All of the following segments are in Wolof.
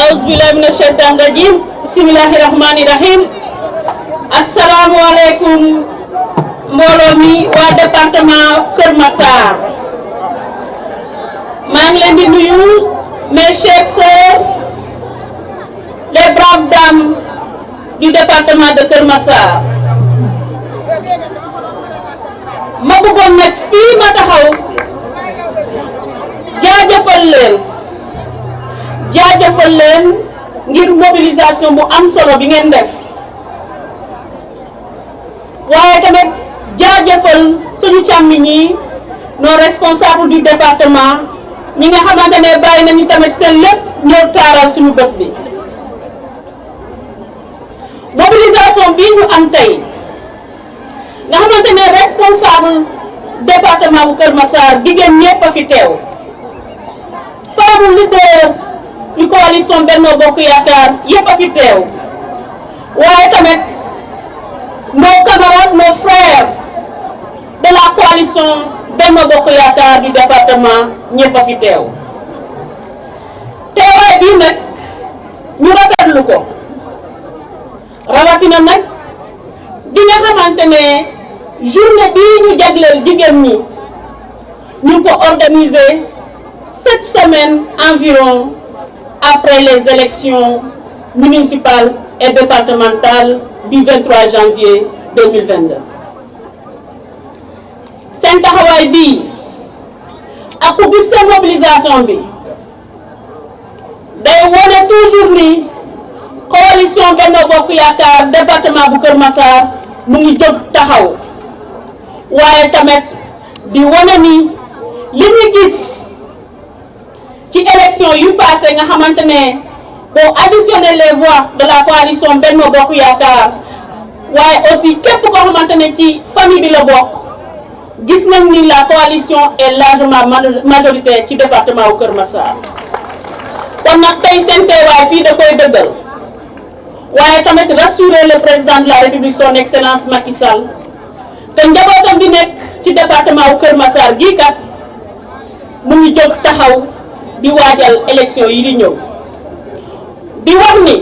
Auzubillahi mina shaytan rajim. Bismillahirrahmanirrahim. Assalamualaikum mbooloo mi waa département Kër Massar. maa ngi leen di nuyu mes chères sœurs, les braves dames du département de Kër Massar. ma bëggoon nag fii ma taxaw jaajëfal leen ngir mobilisation bu am solo bi ngeen def, waaye tamit jaajëfal suñu càmmiñ yi nos responsables du département ñi nga xamante ne bàyyi nañu tamit seen lépp ñëw taaral suñu bés bi. mobilisation bii ñu am tey nga xamante ne responsable département bu Kër Massar jigéen ñëpp a fi teew, femme leader du coalition Benno Bokk Yaakaar yëpp a fi teew, waaye tamit nos camarades, nos frères de la coalition Benno Bokk Yaakaar du département ñëpp a fi teew. teewaay bii nag ñu rafetlu ko, rawatina nag bi nga xamante ne journée bii ñu jagleel jigéen ñi ñu ko organiser 7 semaines environ après les élections municipales et départementales du 23 janvier 2022. seen taxawaay bii ak ku gis seen mobilisation bi day wone toujours ni coalition Benno Bokk Yaakaar département bu Kër Massar mu ngi jóg taxaw, waaye tamit di wone ni li ñu gis ci élection yu passé nga xamante ne boo additionner les voix de la coalition Benno Bokk Yaakaar, waaye aussi képp koo xamante ne ci famille bi la bokk, gis nañ ni la coalition est largement majoritaire ci département wu Kër Massar. kon nag tey seen teewaay fii da koy dëggal, waaye tamit rassurer le président de la République son excellence Macky Sall te njabootam bi nekk ci département wu Kër Massar gii kat mu ngi jóg taxaw di waajal élection yi di ñëw, di wax ni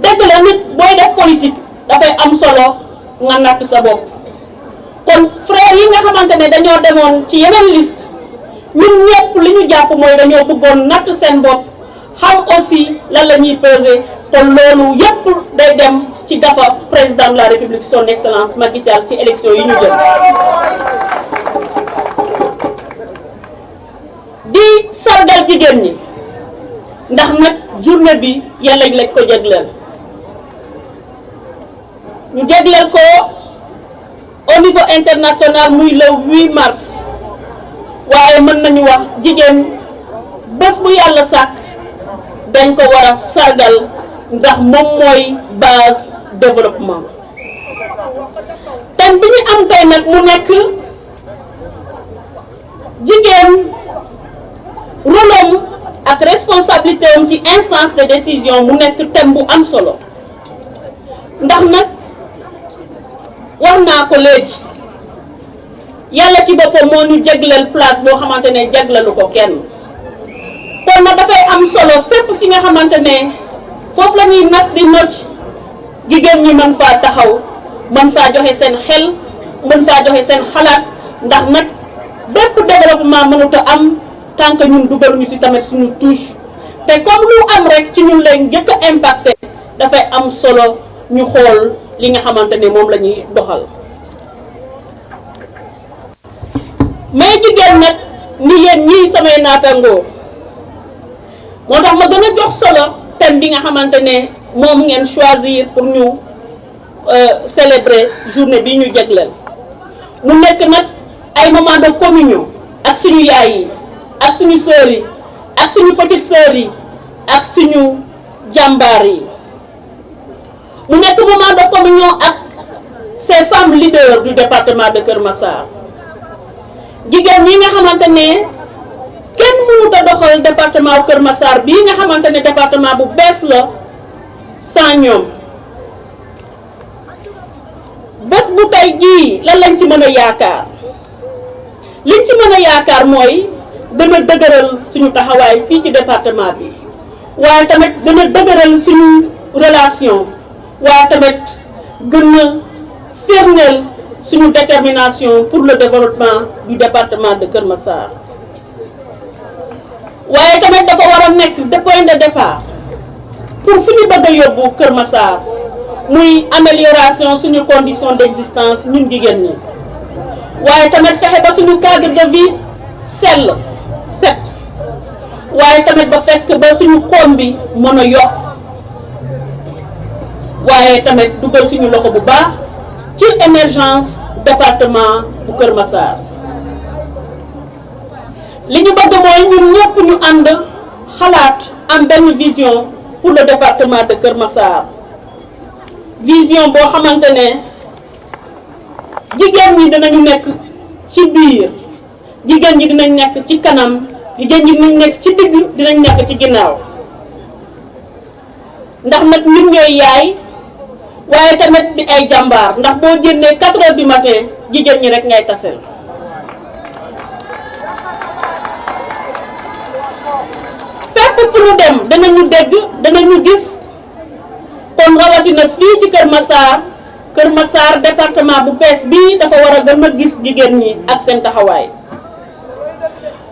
dëgg la nit booy def politique dafay am solo nga natt sa bopp. kon frères yi nga xamante ne dañoo demoon ci yeneen liste, ñun ñëpp li ñu jàpp mooy dañoo bëggoon natt seen bopp, xam aussi lan la ñuy peser, kon loolu yëpp day dem ci dafa président de la République son excellence Macky Sall ci élection yi ñu jëm. di sargal jigéen ñi ndax nag journée bi yàlla lañ ko jagleel, ñu jagleel ko au niveau international muy le 8 mars, waaye mën nañu wax jigéen bés bu yàlla sàkk dañ ko war a sargal ndax moom mooy base développement. thème bi ñu am tey nag mu nekk jigéen rôle am ak responsabilité am ci instance de décision, mu nekk thème bu am solo ndax nag wax naa ko léegi, yàlla ci boppam moo ñu jagleel place boo xamante ne jagleelu ko kenn. kon nag dafay am solo fépp fi nga xamante ne foofu la ñuy nas di nocc, jigéen ñi mën faa taxaw, mën faa joxe seen xel, mën faa joxe seen xalaat, ndax nag bépp développement mënut a am tant que ñun dugaluñu ci tamit suñu touche, te comme lu am rek ci ñun lay njëkk a impacté, dafay am solo ñu xool li nga xamante ne moom la ñuy doxal. mais jigéen nag ni yéen ñii samay naatangoo, moo tax ma gën a jox solo thème bi nga xamante ne moom ngeen choisir pour ñu célébrer journée bi ñu jagleel. mu nekk nag ay moment de communion ak suñu yaay yi, ak suñu sœurs yi, ak suñu petites sœurs yi, ak suñu jàmbaar yi. mu nekk moment de communion ak ces femmes leaders du département de Kër Massar, jigéen ñi nga xamante ne kenn mënut a doxal département wu Kër Massar bii nga xamante ne département bu bees la sans ñoom. bés bu tey jii lan lañ ci mën a yaakaar liñ ci mën a yaakaar mooy gën a dëgëral suñu taxawaay fii ci département bi waaye tamit gën a dëgëral suñu relation waaye tamit gën a firndeel suñu détermination pour le développement du département de Keur Massar waaye tamit dafa war a nekk point de départ pour fi ñu bëgg a yóbbu Keur Massar muy amélioration suñu condition d'existence ñun jigéen ñi waaye tamit fexe ba suñu cadre de vie sell set waaye tamit ba fekk ba suñu koom bi mën a yokk waaye tamit dugal suñu loxo bu baax ci émergence département bu Keur Massar li ñu bëgg mooy ñun ñëpp ñu ànd xalaat am benn vision pour le département de Keur Massar vision boo xamante ne jigéen ñi dinañu nekk ci biir jigéen ñi dinañ nekk ci kanam jigéen ñi dinañ nekk ci digg dinañ nekk ci ginnaaw ndax nag ñun ñooy yaay waaye tamit di ay jàmbaar ndax boo génnee 4 heures du matin jigéen ñi rek ngay tasel fépp fu ñu dem danañu dégg danañu gis kon rawatina fii ci Keur Massar département bu bees bii dafa war a gën a gis jigéen ñi ak seen taxawaay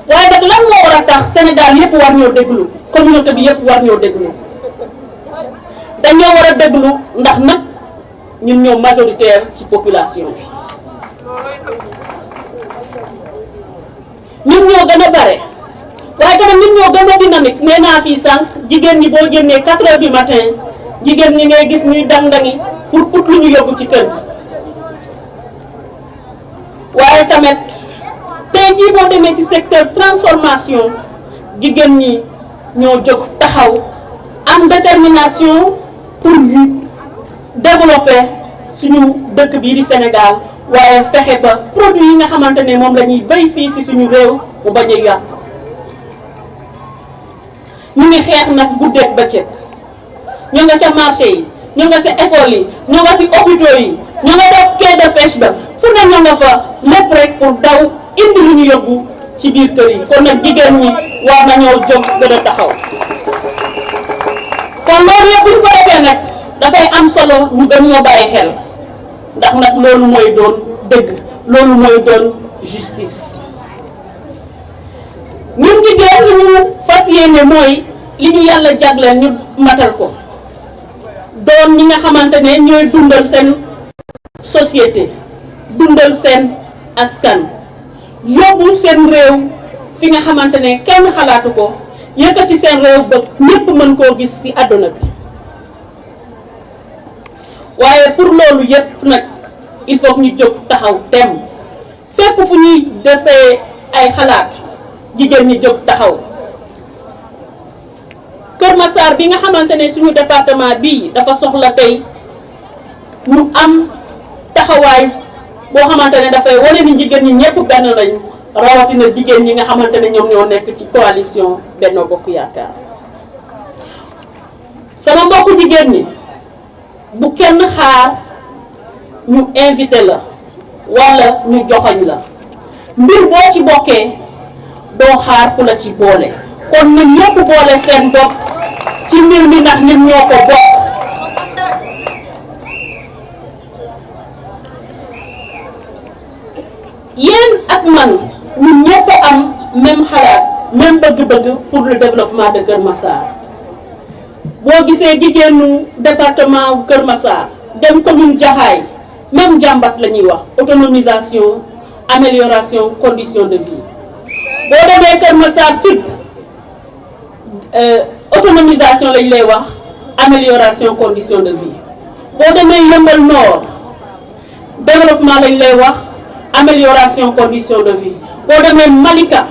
waaye nag lan moo war a tax Sénégal yëpp war ñoo déglu communauté bi yëpp war ñoo déglu dañoo war a déglu ndax nag ñun ñoo majoritaire ci population bi ñun ñoo gën a bare waaye tamit ñun ñoo gën a dynamique nee naa fii sànq jigéen ñi boo génnee 4 heures du matin jigéen ñi ngay gis ñuy dang-dangi pour ut lu ñu yóbbu ci kër gi waaye tamit tey jii boo demee ci secteur transformation jigéen ñi ñoo jóg taxaw am détermination pour développer suñu dëkk bii di Sénégal waaye fexe ba produit yi nga xamante ne moom la ñuy béy fii ci suñu réew mu bañ a yàq ñu ngi xeex nag guddeeg bëccëg ñu nga ca marché yi ñu nga ci école yi ñu nga ci hôpitaux yi ñu nga def quai de pêche ba fu ne ñu nga fa lépp rek pour daw indi lu ñu yóbbu ci biir kër yi kon nag jigéen ñi war nañoo jóg gën a taxaw kon loolu yëpp bu ñu ko defee nag dafay am solo ñu gën ñoo bàyyi xel ndax nag loolu mooy doon dëgg loolu mooy doon justice ñun jigéen li ñu fas yéene mooy li ñu yàlla jagleel ñu matal ko doon ñi nga xamante ne ñooy dundal seen société dundal seen askan yóbbu seen réew fi nga xamante ne kenn xalaatu ko yëkkati seen réew ba ñépp mën koo gis ci àdduna bi waaye pour loolu yépp nag il faut que ñu jóg taxaw tem fépp fu ñuy defee ay xalaat jigéen ñi jóg taxaw Keur Massar bi nga xamante ne suñu département bii dafa soxla tey ñu am taxawaay boo xamante ne dafay wane ni jigéen ñi ñëpp benn lañ rawatina jigéen ñi nga xamante ne ñoom ñoo nekk ci coalition Benno Bokk Yaakaar sama mbokku jigéen ñi bu kenn xaar ñu invité la wala ñu joxoñ la mbir boo ci bokkee doo xaar ku la ci boole kon ñun ñëpp boole seen bopp ci mbir mi ndax ñun ñoo ko bokk yéen ak man ñun ñëpp am même xalaat même bëgg-bëgg pour le développement de Keur Massar boo gisee jigéenu département Keur Massar dem commune Jaxaay même jàmbat la ñuy wax autonomisation amélioration conditions de vie boo demee Keur Massar Sud autonomisation lañ lay wax amélioration conditions de vie boo demee Yeumbeul Nord développement lañ lay wax amélioration conditions de vie boo demee Malika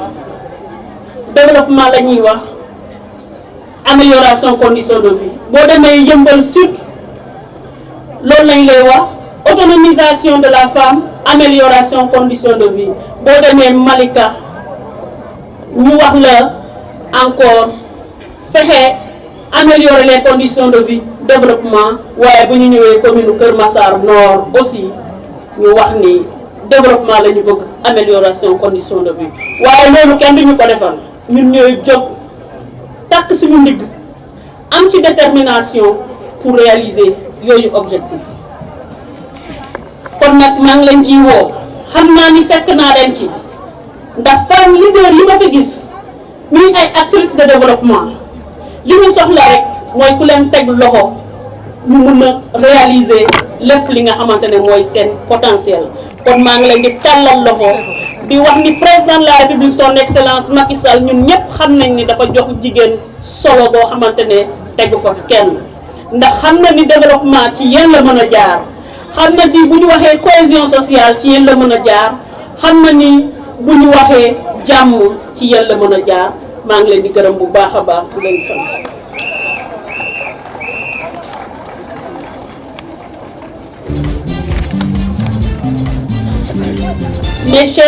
développement la ñuy wax amélioration conditions de vie boo demee Yeumbeul Sud loolu lañ lay wax autonomisation de la femme amélioration conditions de vie boo demee Malika ñu wax la encore fexe améliorer les conditions de vie développement waaye bu ñu ñëwee commune Keur Massar Nord aussi ñu wax ni développement la ñu bëgg amélioration condition de vie waaye loolu kenn duñu ko defal ñun ñooy jóg takk suñu ndigg am ci détermination pour réaliser yooyu objectif kon nag maa ngi leen ciy woo xam naa ni fekk naa leen ci ndax femme leader yi ma fi gis muy ay actrices de développement li ñu soxla rek mooy ku leen teg loxo ñu mun a réaliser lépp li nga xamante ne mooy seen potentiel kon maa ngi leen di tàllal loxo di wax ni président de la république son excellence Macky Sall ñun ñëpp xam nañ ni dafa jox jigéen solo boo xamante ne tegu fa kenn ndax xam na ni développement ci yéen la mën a jaar xam na ci bu ñu waxee cohésion sociale ci yéen la mën a jaar xam na ni bu ñu waxee jàmm ci yéen la mën a jaar maa ngi leen di gërëm bu baax a baax di leen sant. Mes chers